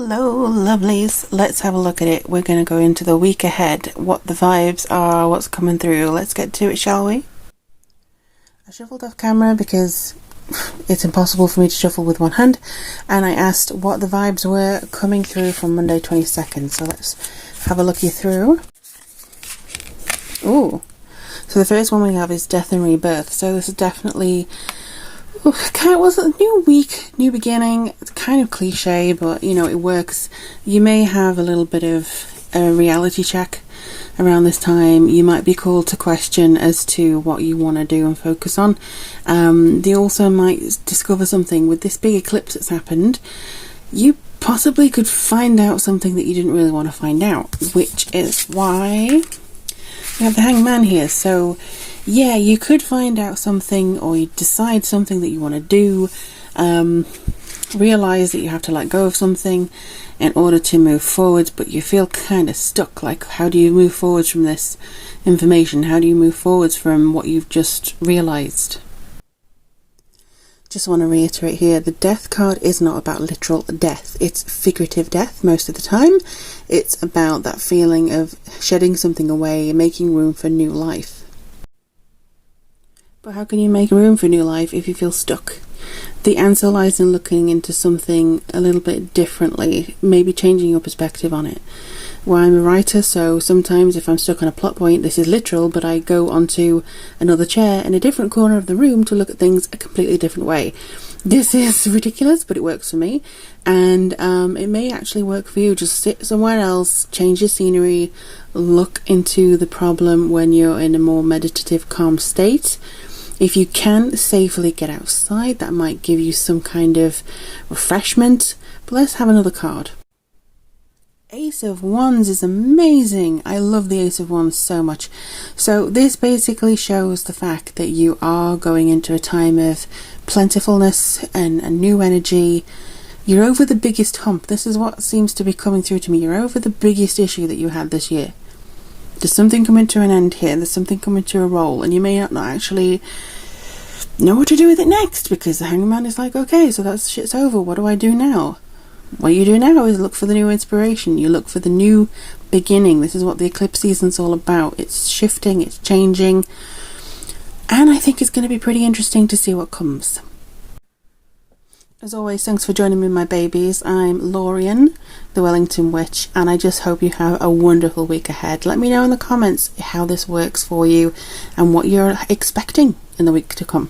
Hello lovelies, let's have a look at it. We're going to go into the week ahead, what the vibes are, what's coming through. Let's get to it, shall we? I shuffled off camera because it's impossible for me to shuffle with one hand, and I asked what the vibes were coming through from Monday 22nd. So let's have a looky through. Ooh, so the first one we have is Death and Rebirth. So this is definitely kind of was a new week, new beginning. It's kind of cliche, but you know, it works. You may have a little bit of a reality check around this time. You might be called to question as to what you want to do and focus on. They also might discover something with this big eclipse that's happened. You possibly could find out something that you didn't really want to find out, which is why we have the Hangman here. So yeah, you could find out something, or you decide something that you want to do, realize that you have to let go of something in order to move forwards, but you feel kind of stuck. Like, how do you move forwards from this information? How do you move forwards from what you've just realized? Just want to reiterate here, the death card is not about literal death. It's figurative death most of the time. It's about that feeling of shedding something away and making room for new life. But how can you make room for new life if you feel stuck? The answer lies in looking into something a little bit differently, maybe changing your perspective on it. Well, I'm a writer, so sometimes if I'm stuck on a plot point, this is literal, but I go onto another chair in a different corner of the room to look at things a completely different way. This is ridiculous, but it works for me, and it may actually work for you. Just sit somewhere else, change your scenery, look into the problem when you're in a more meditative, calm state. If you can safely get outside, that might give you some kind of refreshment. But let's have another card. Ace of Wands is amazing. I love the Ace of Wands so much. So this basically shows the fact that you are going into a time of plentifulness and a new energy. You're over the biggest hump. This is what seems to be coming through to me. You're over the biggest issue that you had this year. There's something coming to an end here. There's something coming to a roll, and you may not actually know what to do with it next, because the Hangman is like, okay, so that shit's over. What do I do now? What you do now is look for the new inspiration. You look for the new beginning. This is what the eclipse season's all about. It's shifting, it's changing, and I think it's going to be pretty interesting to see what comes. As always, thanks for joining me, my babies. I'm Lorien, the Wellington Witch, and I just hope you have a wonderful week ahead. Let me know in the comments how this works for you and what you're expecting in the week to come.